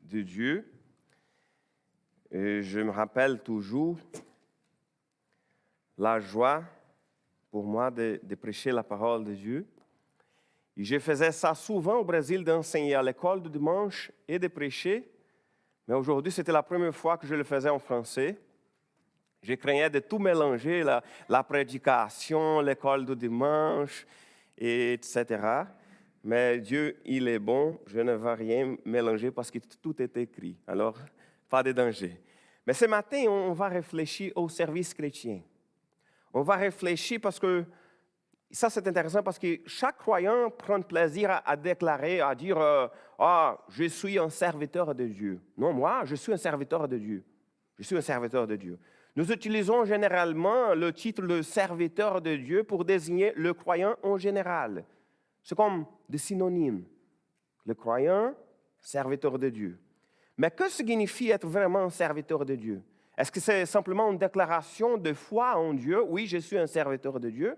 de Dieu. Et je me rappelle toujours la joie pour moi de prêcher la parole de Dieu. Et je faisais ça souvent au Brésil, d'enseigner à l'école du dimanche et de prêcher. Mais aujourd'hui, c'était la première fois que je le faisais en français. Je craignais de tout mélanger, la prédication, l'école du dimanche, etc. Mais Dieu, il est bon, je ne vais rien mélanger parce que tout est écrit. Alors, pas de danger. Mais ce matin, on va réfléchir au service chrétien. On va réfléchir parce que, ça c'est intéressant parce que chaque croyant prend plaisir à déclarer, à dire je suis un serviteur de Dieu. Non, moi, je suis un serviteur de Dieu. Je suis un serviteur de Dieu. Nous utilisons généralement le titre de serviteur de Dieu pour désigner le croyant en général. C'est comme des synonymes. Le croyant, serviteur de Dieu. Mais que signifie être vraiment un serviteur de Dieu? Est-ce que c'est simplement une déclaration de foi en Dieu? Oui, je suis un serviteur de Dieu.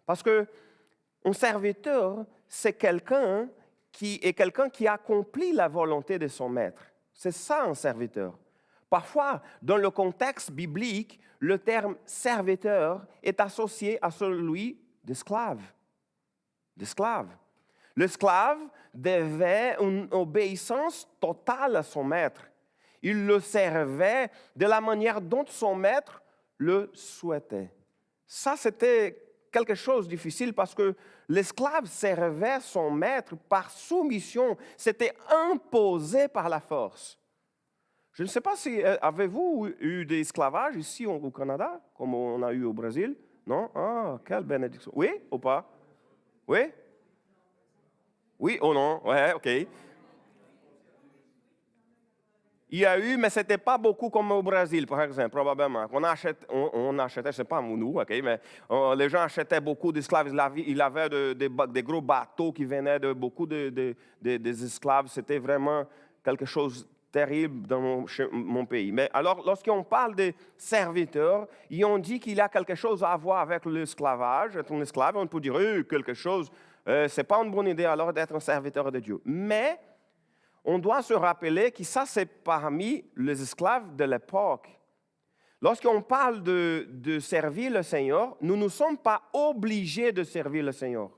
Parce qu'un serviteur, c'est quelqu'un qui accomplit la volonté de son maître. C'est ça un serviteur. Parfois, dans le contexte biblique, le terme serviteur est associé à celui d'esclave. L'esclave devait une obéissance totale à son maître. Il le servait de la manière dont son maître le souhaitait. Ça, c'était quelque chose de difficile parce que l'esclave servait son maître par soumission. C'était imposé par la force. Je ne sais pas si avez-vous eu des esclavages ici au Canada, comme on a eu au Brésil? Non? Ah, quelle bénédiction. Oui ou pas? Oui? Oui ou non? Oui, OK. Il y a eu, mais ce n'était pas beaucoup comme au Brésil, par exemple, probablement. On achetait, je ne sais pas nous, OK, mais les gens achetaient beaucoup d'esclaves. Il avait des gros bateaux qui venaient de beaucoup des esclaves. C'était vraiment quelque chose de terrible dans mon pays. Mais alors, lorsqu'on parle de serviteurs, ils ont dit qu'il y a quelque chose à voir avec l'esclavage. Être un esclave, on peut dire quelque chose. Ce n'est pas une bonne idée alors d'être un serviteur de Dieu. Mais on doit se rappeler que ça, c'est parmi les esclaves de l'époque. Lorsqu'on parle de servir le Seigneur, nous ne sommes pas obligés de servir le Seigneur.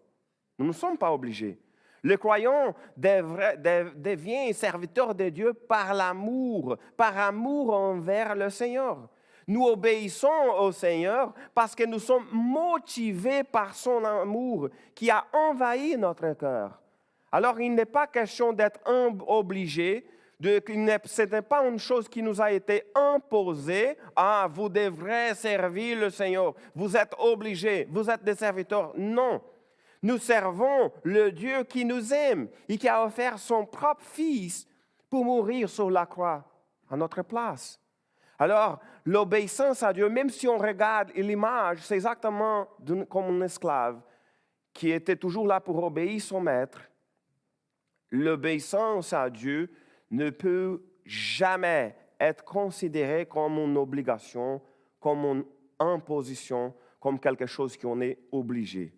Nous ne sommes pas obligés. Le croyant devient serviteur de Dieu par amour envers le Seigneur. Nous obéissons au Seigneur parce que nous sommes motivés par son amour qui a envahi notre cœur. Alors, il n'est pas question d'être obligé, ce n'est pas une chose qui nous a été imposée. Ah, vous devrez servir le Seigneur, vous êtes obligés, vous êtes des serviteurs. Non, nous servons le Dieu qui nous aime et qui a offert son propre Fils pour mourir sur la croix à notre place. Alors, l'obéissance à Dieu, même si on regarde l'image, c'est exactement comme un esclave qui était toujours là pour obéir son maître. L'obéissance à Dieu ne peut jamais être considérée comme une obligation, comme une imposition, comme quelque chose qu'on est obligé.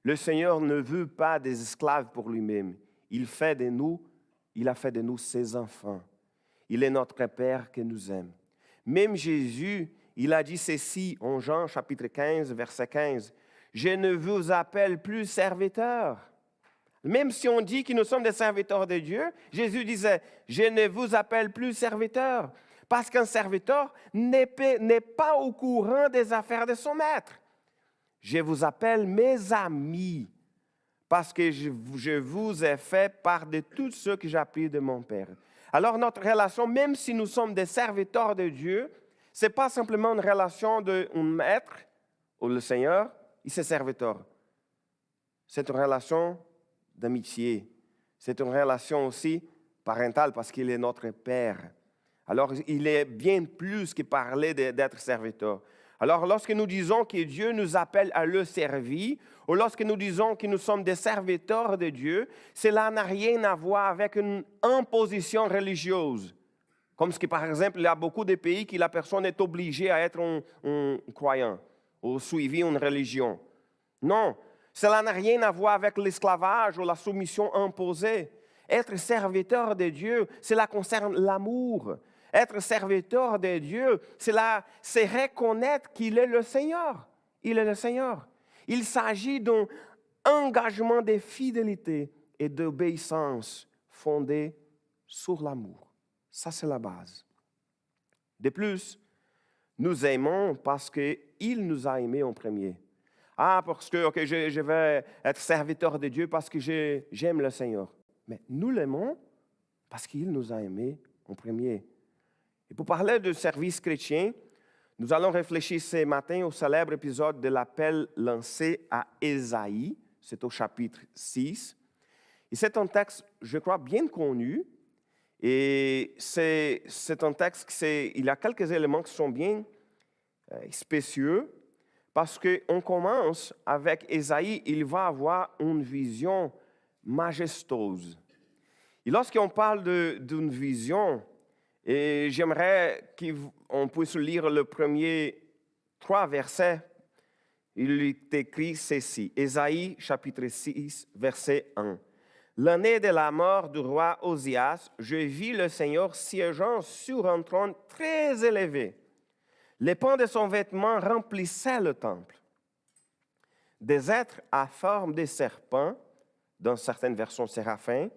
Le Seigneur ne veut pas des esclaves pour lui-même. Il a fait de nous ses enfants. Il est notre Père qui nous aime. Même Jésus, il a dit ceci en Jean chapitre 15, verset 15. « Je ne vous appelle plus serviteurs. » Même si on dit que nous sommes des serviteurs de Dieu, Jésus disait, « Je ne vous appelle plus serviteurs. » Parce qu'un serviteur n'est pas au courant des affaires de son maître. « Je vous appelle mes amis, parce que je vous ai fait part de tout ce que j'ai appris de mon Père. » Alors notre relation, même si nous sommes des serviteurs de Dieu, ce n'est pas simplement une relation d'un maître, ou le Seigneur, et ses serviteurs. C'est une relation d'amitié. C'est une relation aussi parentale parce qu'il est notre Père. Alors, il est bien plus que parler d'être serviteur. Alors, lorsque nous disons que Dieu nous appelle à le servir, ou lorsque nous disons que nous sommes des serviteurs de Dieu, cela n'a rien à voir avec une imposition religieuse. Comme ce que, par exemple, il y a beaucoup de pays où la personne est obligée à être un croyant ou suivre une religion. Non. Cela n'a rien à voir avec l'esclavage ou la soumission imposée. Être serviteur de Dieu, cela concerne l'amour. Être serviteur de Dieu, c'est reconnaître qu'il est le Seigneur. Il est le Seigneur. Il s'agit d'un engagement de fidélité et d'obéissance fondé sur l'amour. Ça, c'est la base. De plus, nous aimons parce qu'il nous a aimés en premier. Ah, parce que je vais être serviteur de Dieu parce que j'aime le Seigneur. Mais nous l'aimons parce qu'il nous a aimés en premier. Et pour parler de service chrétien, nous allons réfléchir ce matin au célèbre épisode de l'appel lancé à Ésaïe. C'est au chapitre 6. Et c'est un texte, je crois, bien connu. Et c'est un texte, il y a quelques éléments qui sont bien spécieux. Parce qu'on commence avec Ésaïe, il va avoir une vision majestueuse. Et lorsqu'on parle d'une vision, et j'aimerais qu'on puisse lire le premier 3 versets. Il est écrit ceci, Ésaïe chapitre 6, verset 1. L'année de la mort du roi Osias, je vis le Seigneur siégeant sur un trône très élevé. Les pans de son vêtement remplissaient le temple. Des êtres à forme de serpents, dans certaines versions séraphins,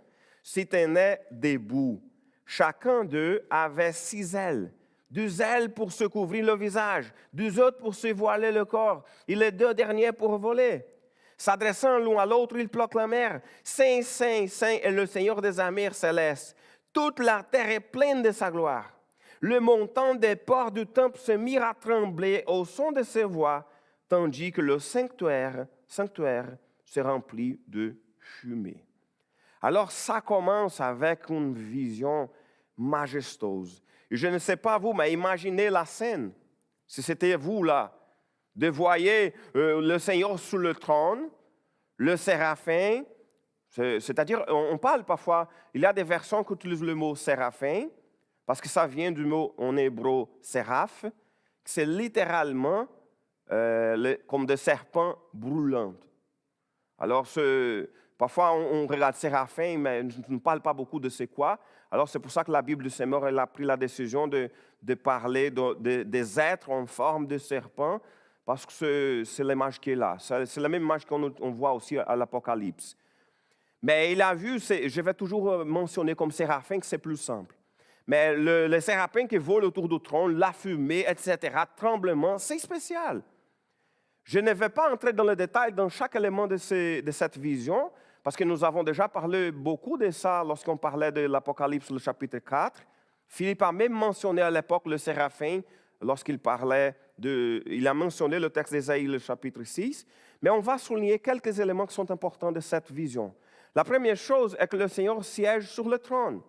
s'y tenaient debout. Chacun d'eux avait 6 ailes. 2 ailes pour se couvrir le visage, 2 autres pour se voiler le corps, et les 2 derniers pour voler. S'adressant l'un à l'autre, ils proclamèrent « Saint, Saint, Saint est le Seigneur des armées célestes. Toute la terre est pleine de sa gloire. » Le montant des portes du temple se mit à trembler au son de ses voix, tandis que le sanctuaire se remplit de fumée. Alors ça commence avec une vision majestueuse. Et je ne sais pas vous, mais imaginez la scène. Si c'était vous là, de voir le Seigneur sous le trône, le séraphin, c'est-à-dire on parle parfois, il y a des versions qui utilisent le mot séraphin, parce que ça vient du mot en hébreu séraph, c'est littéralement comme des serpents brûlants. Alors, parfois on regarde séraphin, mais on ne parle pas beaucoup de c'est quoi. Alors, c'est pour ça que la Bible du Seigneur elle a pris la décision de parler des êtres en forme de serpent, parce que c'est l'image qui est là. C'est la même image qu'on voit aussi à l'Apocalypse. Mais il a vu, je vais toujours mentionner comme séraphin que c'est plus simple. Mais le séraphin qui vole autour du trône, la fumée, etc., tremblement, c'est spécial. Je ne vais pas entrer dans le détail dans chaque élément de cette vision, parce que nous avons déjà parlé beaucoup de ça lorsqu'on parlait de l'Apocalypse, le chapitre 4. Philippe a même mentionné à l'époque le séraphin, lorsqu'il parlait il a mentionné le texte d'Ésaïe, le chapitre 6. Mais on va souligner quelques éléments qui sont importants de cette vision. La première chose est que le Seigneur siège sur le trône.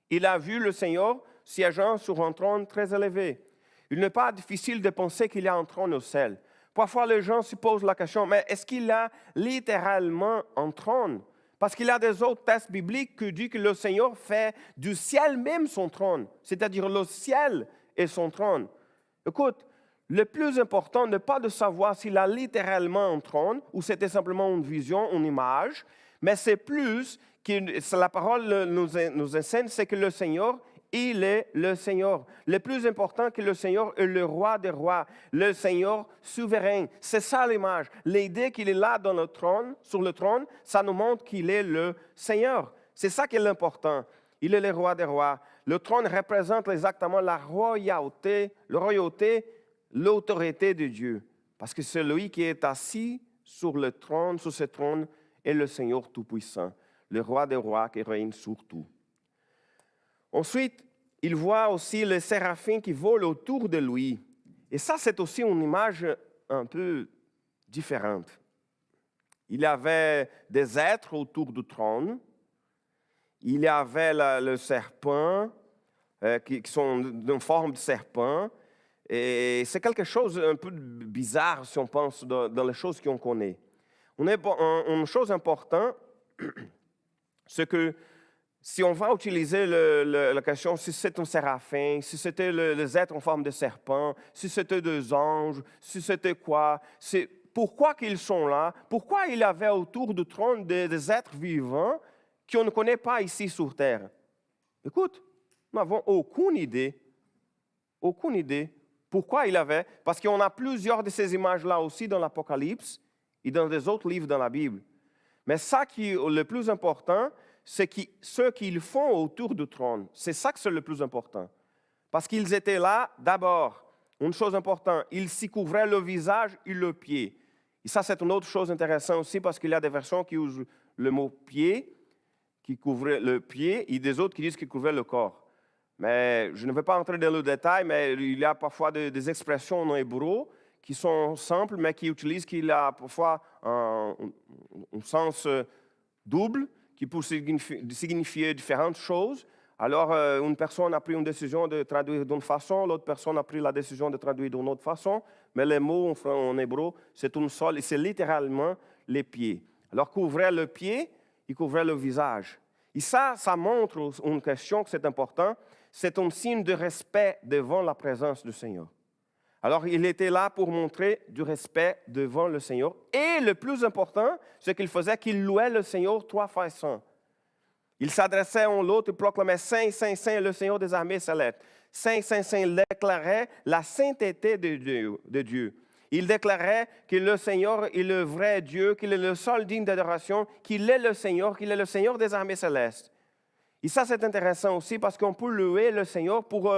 Il a vu le Seigneur siégeant sur un trône très élevé. Il n'est pas difficile de penser qu'il y a un trône au ciel. Parfois, les gens se posent la question, mais est-ce qu'il a littéralement un trône? Parce qu'il y a des autres textes bibliques qui disent que le Seigneur fait du ciel même son trône, c'est-à-dire le ciel est son trône. Écoute, le plus important n'est pas de savoir s'il a littéralement un trône ou c'était simplement une vision, une image, mais c'est plus que la parole nous enseigne, c'est que le Seigneur, il est le Seigneur. Le plus important que le Seigneur est le roi des rois, le Seigneur souverain. C'est ça l'image. L'idée qu'il est là dans le trône, sur le trône, ça nous montre qu'il est le Seigneur. C'est ça qui est l'important. Il est le roi des rois. Le trône représente exactement la royauté, l'autorité de Dieu. Parce que celui qui est assis sur le trône, sur ce trône, est le Seigneur Tout-Puissant, le roi des rois qui règne sur tout. Ensuite, il voit aussi le séraphin qui vole autour de lui. Et ça, c'est aussi une image un peu différente. Il y avait des êtres autour du trône. Il y avait le serpent, qui sont d'une forme de serpent. Et c'est quelque chose d'un peu bizarre si on pense dans les choses qu'on connaît. Une chose importante, c'est que si on va utiliser la question, si c'est un séraphin, si c'était les êtres en forme de serpent, si c'était des anges, si c'était quoi, pourquoi qu'ils sont là, pourquoi il y avait autour du trône des êtres vivants qu'on ne connaît pas ici sur terre. Écoute, nous n'avons aucune idée pourquoi il avait, parce qu'on a plusieurs de ces images-là aussi dans l'Apocalypse et dans des autres livres dans la Bible. Mais ça qui est le plus important, c'est ce qu'ils font autour du trône. C'est ça que c'est le plus important. Parce qu'ils étaient là, d'abord, une chose importante, ils s'y couvraient le visage et le pied. Et ça, c'est une autre chose intéressante aussi, parce qu'il y a des versions qui usent le mot pied, qui couvraient le pied, et des autres qui disent qu'ils couvraient le corps. Mais je ne vais pas entrer dans le détail, mais il y a parfois des expressions en hébreu qui sont simples, mais qui utilisent qu'il a parfois un sens double, qui peut signifier différentes choses. Alors, une personne a pris une décision de traduire d'une façon, l'autre personne a pris la décision de traduire d'une autre façon, mais les mots en hébreu, c'est une seule, et c'est littéralement les pieds. Alors, couvrir le pied, il couvrait le visage. Et ça montre une question que c'est important, c'est un signe de respect devant la présence du Seigneur. Alors, il était là pour montrer du respect devant le Seigneur. Et le plus important, ce qu'il faisait, qu'il louait le Seigneur 3 fois saint. Il s'adressait à l'autre et proclamait « Saint, Saint, Saint, le Seigneur des armées célestes ». Saint, Saint, Saint, il déclarait la sainteté de Dieu. Il déclarait que le Seigneur est le vrai Dieu, qu'il est le seul digne d'adoration, qu'il est le Seigneur des armées célestes. Et ça, c'est intéressant aussi parce qu'on peut louer le Seigneur pour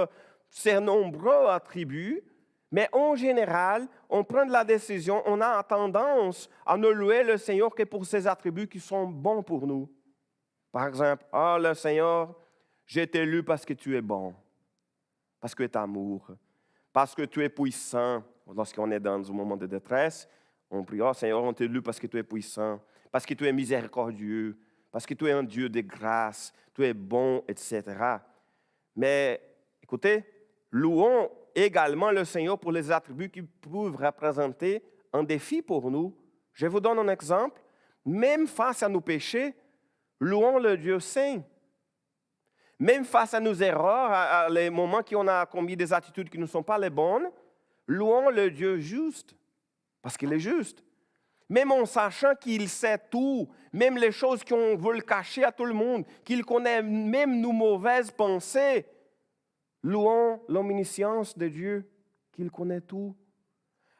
ses nombreux attributs, mais en général, on prend la décision, on a tendance à ne louer le Seigneur que pour ses attributs qui sont bons pour nous. Par exemple, « Ah, le Seigneur, je t'ai élu parce que tu es bon, parce que tu es amour, parce que tu es puissant. » Lorsqu'on est dans un moment de détresse, on prie, « Oh Seigneur, on t'a élu parce que tu es puissant, parce que tu es miséricordieux, parce que tu es un Dieu de grâce, tu es bon, etc. » Mais écoutez, louons également le Seigneur pour les attributs qui peuvent représenter un défi pour nous. Je vous donne un exemple. Même face à nos péchés, louons le Dieu saint. Même face à nos erreurs, à les moments qu'on a commis des attitudes qui ne sont pas les bonnes, louons le Dieu juste, parce qu'il est juste. Même en sachant qu'il sait tout, même les choses qu'on veut le cacher à tout le monde, qu'il connaît même nos mauvaises pensées, louons l'omniscience de Dieu, qu'il connaît tout.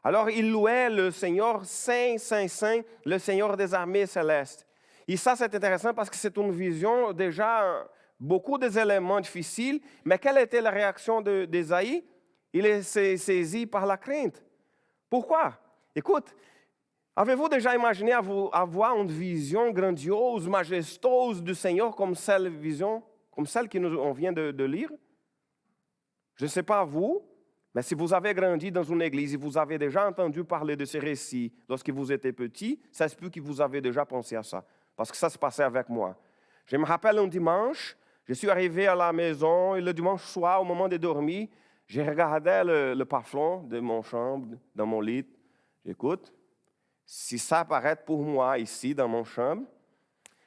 Alors, il louait le Seigneur Saint, Saint, Saint, le Seigneur des armées célestes. Et ça, c'est intéressant parce que c'est une vision déjà, beaucoup des éléments difficiles, mais quelle était la réaction d'Ésaïe? Il est saisi par la crainte. Pourquoi? Écoute, avez-vous déjà imaginé avoir une vision grandiose, majestueuse du Seigneur comme celle qu'on vient de lire? Je ne sais pas vous, mais si vous avez grandi dans une église et vous avez déjà entendu parler de ces récits lorsque vous étiez petit, ça se peut que vous avez déjà pensé à ça, parce que ça se passait avec moi. Je me rappelle un dimanche, je suis arrivé à la maison et le dimanche soir, au moment de dormir, je regardais le plafond de mon chambre, dans mon lit. J'écoute, si ça apparaît pour moi ici, dans mon chambre,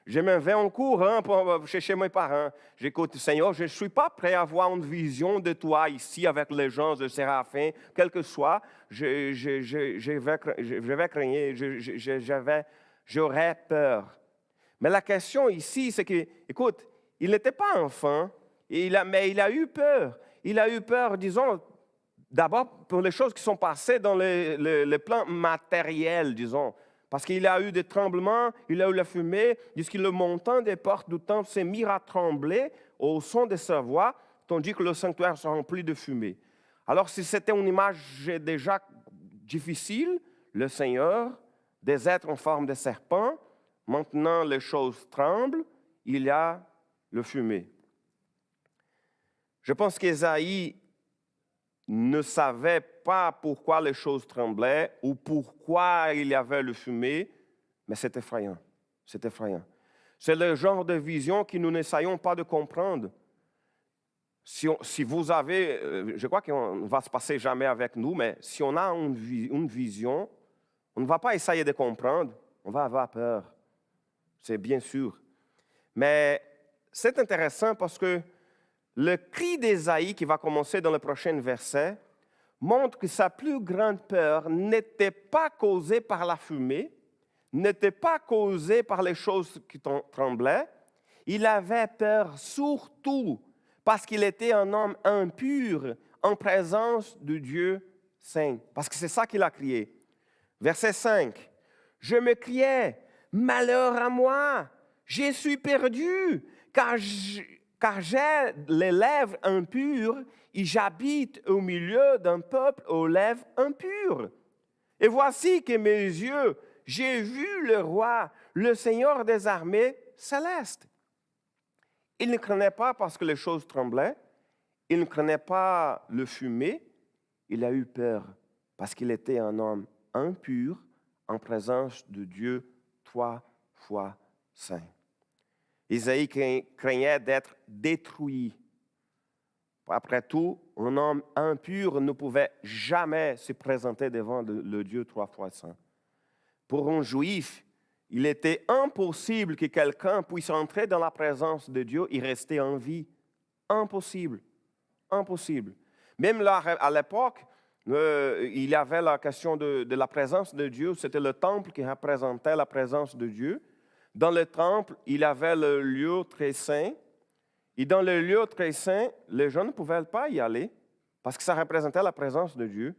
je me vais en courant pour chercher mes parents. J'écoute, Seigneur, je ne suis pas prêt à avoir une vision de toi ici avec les gens de Séraphin, quel que soit. Je vais craindre, j'aurais peur. Mais la question ici, c'est que, écoute, il n'était pas enfant, mais il a eu peur. Il a eu peur, disons, d'abord pour les choses qui sont passées dans le plan matériel, disons. Parce qu'il a eu des tremblements, il a eu la fumée, jusqu'à le montant des portes du temple s'est mis à trembler au son de sa voix, tandis que le sanctuaire se remplit de fumée. Alors, si c'était une image déjà difficile, le Seigneur, des êtres en forme de serpent, maintenant les choses tremblent, il y a le fumée. Je pense qu'Ésaïe ne savait pas pourquoi les choses tremblaient ou pourquoi il y avait le fumée, mais c'est effrayant. C'est effrayant. C'est le genre de vision que nous n'essayons pas de comprendre. Si vous avez, je crois qu'on ne va se passer jamais avec nous, mais si on a une vision, on ne va pas essayer de comprendre, on va avoir peur. C'est bien sûr. Mais c'est intéressant parce que le cri d'Ésaïe, qui va commencer dans le prochain verset, montre que sa plus grande peur n'était pas causée par la fumée, n'était pas causée par les choses qui tremblaient, Il avait peur surtout parce qu'il était un homme impur en présence de Dieu saint. Parce que c'est ça qu'il a crié. Verset 5. Je me criais, malheur à moi, je suis perdu, car j'ai les lèvres impures et j'habite au milieu d'un peuple aux lèvres impures. Et voici que mes yeux, j'ai vu le roi, le Seigneur des armées célestes. Il ne craignait pas parce que les choses tremblaient, il ne craignait pas le fumer, il a eu peur parce qu'il était un homme impur en présence de Dieu 3 fois saint. Isaïe craignait d'être détruit. Après tout, un homme impur ne pouvait jamais se présenter devant le Dieu 3 fois saint. Pour un juif, il était impossible que quelqu'un puisse entrer dans la présence de Dieu et rester en vie. Impossible. Impossible. Même là, à l'époque, il y avait la question de la présence de Dieu. C'était le temple qui représentait la présence de Dieu. Dans le temple, il y avait le lieu très saint. Et dans le lieu très saint, les gens ne pouvaient pas y aller parce que ça représentait la présence de Dieu.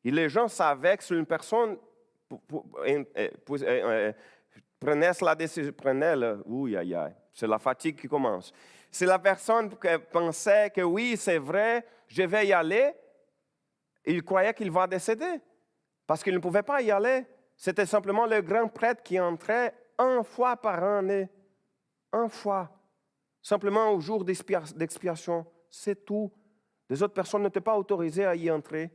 Et les gens savaient que si une personne prenait la décision, c'est la fatigue qui commence. Si la personne pensait que oui, c'est vrai, je vais y aller, il croyait qu'il va décéder parce qu'il ne pouvait pas y aller. C'était simplement le grand prêtre qui entrait 1 fois par année. 1 fois. Simplement au jour d'expiation. C'est tout. Les autres personnes n'étaient pas autorisées à y entrer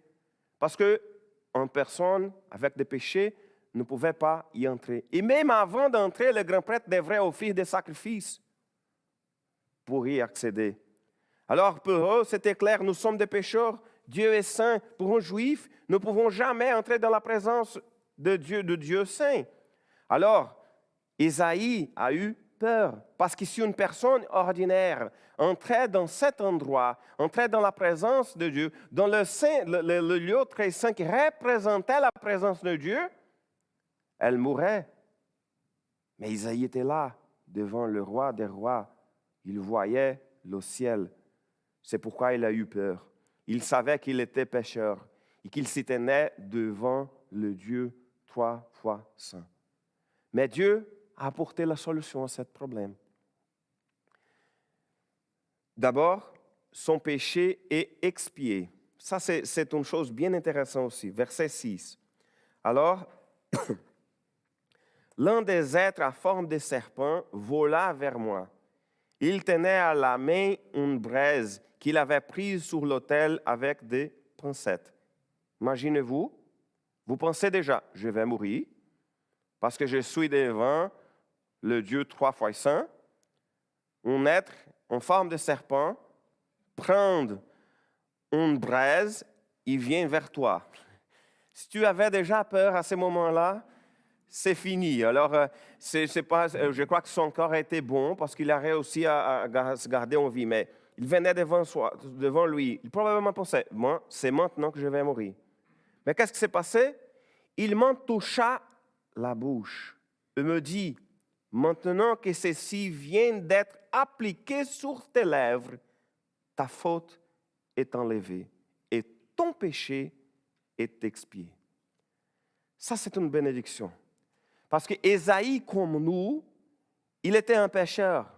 parce qu'une personne avec des péchés ne pouvait pas y entrer. Et même avant d'entrer, le grand prêtre devrait offrir des sacrifices pour y accéder. Alors pour eux, c'était clair, nous sommes des pécheurs, Dieu est saint. Pour un juif, nous ne pouvons jamais entrer dans la présence de Dieu saint. Alors, Isaïe a eu peur, parce que si une personne ordinaire entrait dans cet endroit, entrait dans la présence de Dieu, dans le lieu très saint qui représentait la présence de Dieu, elle mourrait. Mais Isaïe était là, devant le roi des rois. Il voyait le ciel. C'est pourquoi il a eu peur. Il savait qu'il était pécheur et qu'il s'y tenait devant le Dieu 3 fois saint. Mais Dieu a apporté la solution à ce problème. D'abord, son péché est expié. Ça, c'est une chose bien intéressante aussi. Verset 6. Alors, l'un des êtres à forme de serpent vola vers moi. Il tenait à la main une braise qu'il avait prise sur l'autel avec des pincettes. Imaginez-vous, vous pensez déjà, je vais mourir parce que je suis devant le Dieu 3 fois saint. Un être en forme de serpent prend une braise, il vient vers toi. Si tu avais déjà peur à ce moment-là, c'est fini. Alors, je crois que son corps était bon parce qu'il a réussi à se garder en vie. Mais il venait devant lui. Il probablement pensait, moi, c'est maintenant que je vais mourir. Mais qu'est-ce qui s'est passé? Il m'en toucha la bouche. Il me dit, maintenant que ceci vient d'être appliqué sur tes lèvres, ta faute est enlevée et ton péché est expié. Ça, c'est une bénédiction. Parce que Ésaïe, comme nous, il était un pécheur.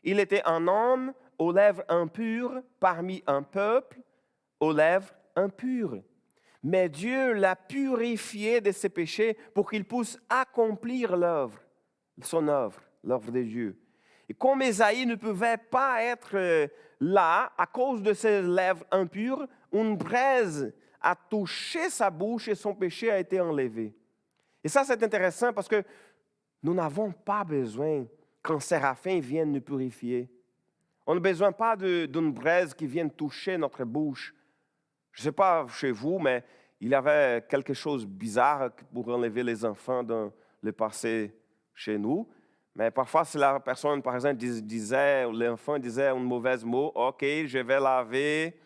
Il était un homme aux lèvres impures parmi un peuple aux lèvres impures. Mais Dieu l'a purifié de ses péchés pour qu'il puisse accomplir son œuvre, l'œuvre de Dieu. Et comme Ésaïe ne pouvait pas être là à cause de ses lèvres impures, une braise a touché sa bouche et son péché a été enlevé. Et ça, c'est intéressant parce que nous n'avons pas besoin qu'un séraphin vienne nous purifier. On n'a besoin pas d'une braise qui vienne toucher notre bouche. Je ne sais pas chez vous, mais il y avait quelque chose de bizarre pour enlever les enfants dans le passé chez nous. Mais parfois, si la personne, par exemple, disait, ou l'enfant disait un mauvais mot, « OK, je vais laver. »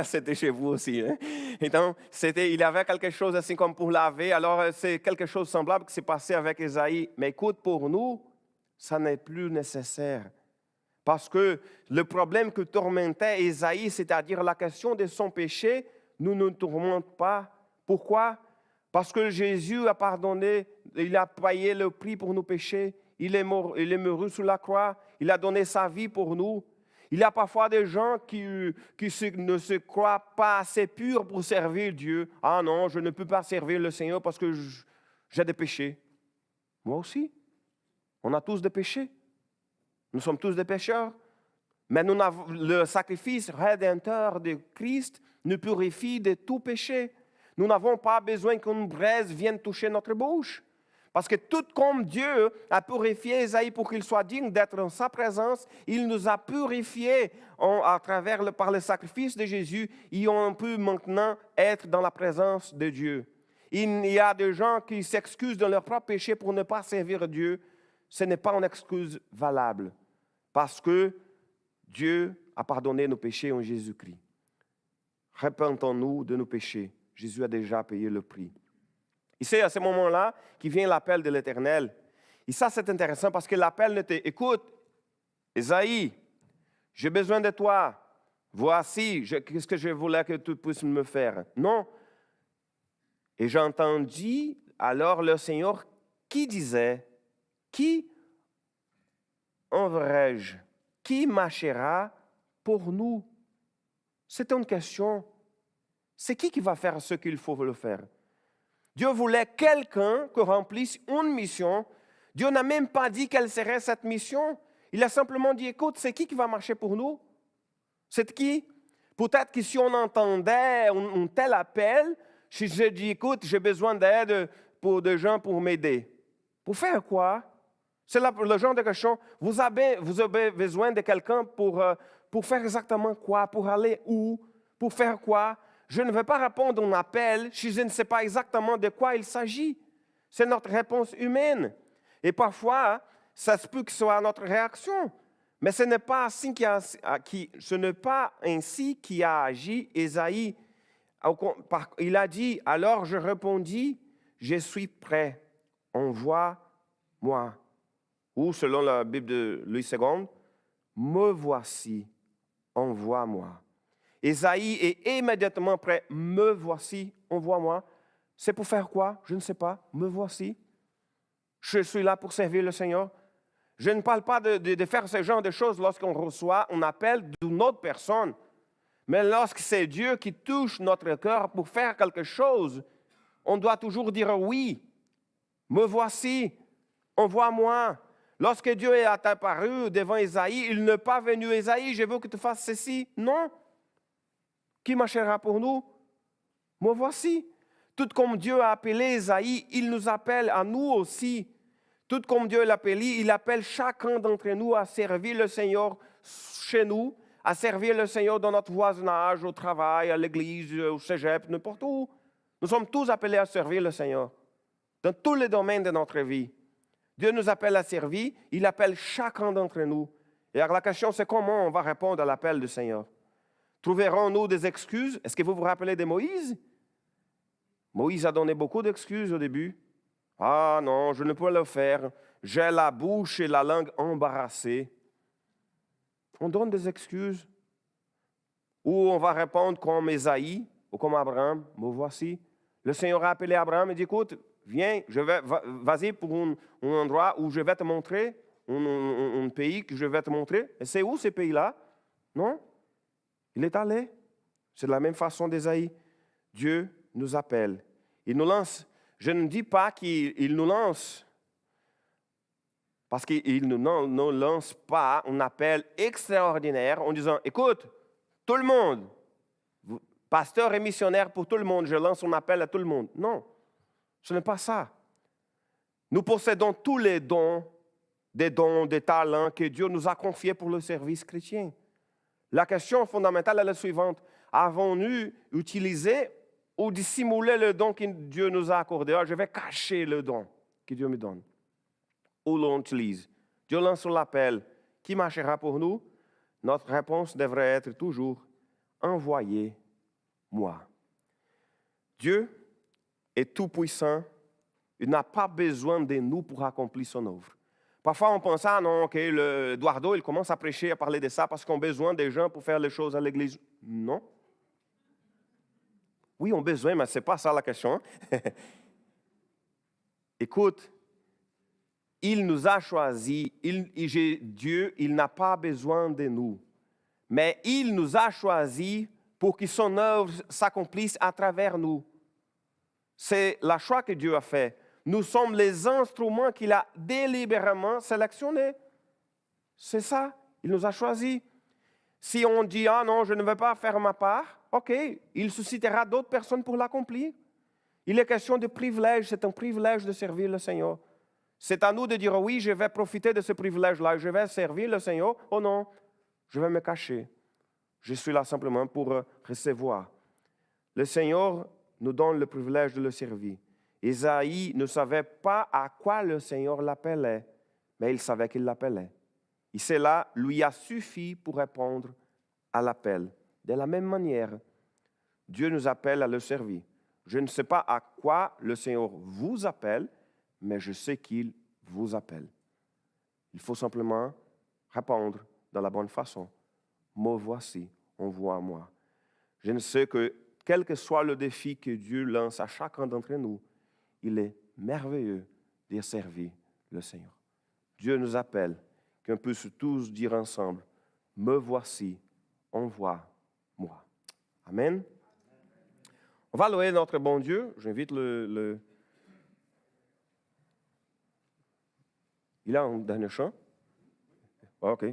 C'était chez vous aussi. Hein? Et donc, il y avait quelque chose comme pour laver. Alors, c'est quelque chose de semblable qui s'est passé avec Ésaïe. Mais écoute, pour nous, ça n'est plus nécessaire. Parce que le problème que tourmentait Ésaïe, c'est-à-dire la question de son péché, nous ne tourmente pas. Pourquoi? Parce que Jésus a pardonné, il a payé le prix pour nos péchés, il est mouru sur la croix, il a donné sa vie pour nous. Il y a parfois des gens qui ne se croient pas assez purs pour servir Dieu. Ah non, je ne peux pas servir le Seigneur parce que j'ai des péchés. Moi aussi. On a tous des péchés. Nous sommes tous des pécheurs. Mais le sacrifice rédempteur de Christ nous purifie de tout péché. Nous n'avons pas besoin qu'une braise vienne toucher notre bouche. Parce que tout comme Dieu a purifié Ésaïe pour qu'il soit digne d'être en sa présence, il nous a purifiés par le sacrifice de Jésus et on peut maintenant être dans la présence de Dieu. Il y a des gens qui s'excusent de leur propre péché pour ne pas servir Dieu. Ce n'est pas une excuse valable parce que Dieu a pardonné nos péchés en Jésus-Christ. Repentons-nous de nos péchés. Jésus a déjà payé le prix. Et c'est à ce moment-là qu'il vient l'appel de l'Éternel. Et ça, c'est intéressant parce que l'appel n'était, écoute, Ésaïe, j'ai besoin de toi. Voici, qu'est-ce que je voulais que tu puisses me faire. Non. Et j'entendis alors le Seigneur qui disait, qui enverrai-je? Qui marchera pour nous? C'est une question. C'est qui va faire ce qu'il faut le faire? Dieu voulait quelqu'un qui remplisse une mission. Dieu n'a même pas dit quelle serait cette mission. Il a simplement dit, écoute, c'est qui va marcher pour nous? C'est qui? Peut-être que si on entendait un tel appel, si je dis, écoute, j'ai besoin d'aide pour des gens pour m'aider. Pour faire quoi? C'est le genre de question. Vous avez besoin de quelqu'un pour faire exactement quoi? Pour aller où? Pour faire quoi? Je ne vais pas répondre à un appel si je ne sais pas exactement de quoi il s'agit. C'est notre réponse humaine. Et parfois, ça se peut que ce soit notre réaction. Mais ce n'est pas ainsi qu'a agi Ésaïe. Il a dit, alors je répondis, je suis prêt, envoie-moi. Ou selon la Bible de Louis II, me voici, envoie-moi. Ésaïe est immédiatement prêt, me voici, envoie-moi. C'est pour faire quoi? Je ne sais pas, me voici. Je suis là pour servir le Seigneur. Je ne parle pas de faire ce genre de choses lorsqu'on reçoit un appel d'une autre personne. Mais lorsque c'est Dieu qui touche notre cœur pour faire quelque chose, on doit toujours dire oui. Me voici, envoie-moi. Lorsque Dieu est apparu devant Ésaïe, il n'est pas venu, Ésaïe, je veux que tu fasses ceci. Non. Qui marchera pour nous? Me voici. Tout comme Dieu a appelé Ésaïe, il nous appelle à nous aussi. Tout comme Dieu l'a appelé, il appelle chacun d'entre nous à servir le Seigneur chez nous, à servir le Seigneur dans notre voisinage, au travail, à l'église, au cégep, n'importe où. Nous sommes tous appelés à servir le Seigneur dans tous les domaines de notre vie. Dieu nous appelle à servir, il appelle chacun d'entre nous. Et alors la question, c'est comment on va répondre à l'appel du Seigneur? Trouverons-nous des excuses? Est-ce que vous vous rappelez de Moïse? Moïse a donné beaucoup d'excuses au début. Ah non, je ne peux le faire. J'ai la bouche et la langue embarrassées. On donne des excuses. Ou on va répondre comme Ésaïe ou comme Abraham. Me voici. Le Seigneur a appelé Abraham et dit, écoute, viens, vas-y pour un endroit où je vais te montrer, un pays que je vais te montrer. Et c'est où ces pays-là? Non? Il est allé. C'est de la même façon d'Ésaïe. Dieu nous appelle. Il nous lance. Je ne dis pas qu'il nous lance, parce qu'il ne nous lance pas un appel extraordinaire en disant, écoute, tout le monde, pasteur et missionnaire pour tout le monde, je lance un appel à tout le monde. Non, ce n'est pas ça. Nous possédons tous les dons, des talents que Dieu nous a confiés pour le service chrétien. La question fondamentale est la suivante. Avons-nous utilisé ou dissimuler le don que Dieu nous a accordé? Alors, je vais cacher le don que Dieu me donne. Ou l'on utilise. Dieu lance l'appel. Qui marchera pour nous? Notre réponse devrait être toujours « Envoyez-moi ». Dieu est tout-puissant. Il n'a pas besoin de nous pour accomplir son œuvre. Parfois, on pense, ah non, que Eduardo, il commence à prêcher, à parler de ça parce qu'on a besoin des gens pour faire les choses à l'église. Non. Oui, on a besoin, mais ce n'est pas ça la question. Écoute, il nous a choisis. Dieu, il n'a pas besoin de nous. Mais il nous a choisis pour que son œuvre s'accomplisse à travers nous. C'est le choix que Dieu a fait. Nous sommes les instruments qu'il a délibérément sélectionnés. C'est ça, il nous a choisis. Si on dit, ah non, je ne vais pas faire ma part, ok, il suscitera d'autres personnes pour l'accomplir. Il est question de privilège, c'est un privilège de servir le Seigneur. C'est à nous de dire, oui, je vais profiter de ce privilège-là, je vais servir le Seigneur. Oh non, je vais me cacher. Je suis là simplement pour recevoir. Le Seigneur nous donne le privilège de le servir. Isaïe ne savait pas à quoi le Seigneur l'appelait, mais il savait qu'il l'appelait. Et cela lui a suffi pour répondre à l'appel. De la même manière, Dieu nous appelle à le servir. Je ne sais pas à quoi le Seigneur vous appelle, mais je sais qu'il vous appelle. Il faut simplement répondre de la bonne façon. Me voici, envoie-moi. Je ne sais que, quel que soit le défi que Dieu lance à chacun d'entre nous, il est merveilleux de servir le Seigneur. Dieu nous appelle, qu'on puisse tous dire ensemble, me voici, envoie-moi. Amen. On va louer notre bon Dieu. J'invite le... Il a un dernier chant? OK.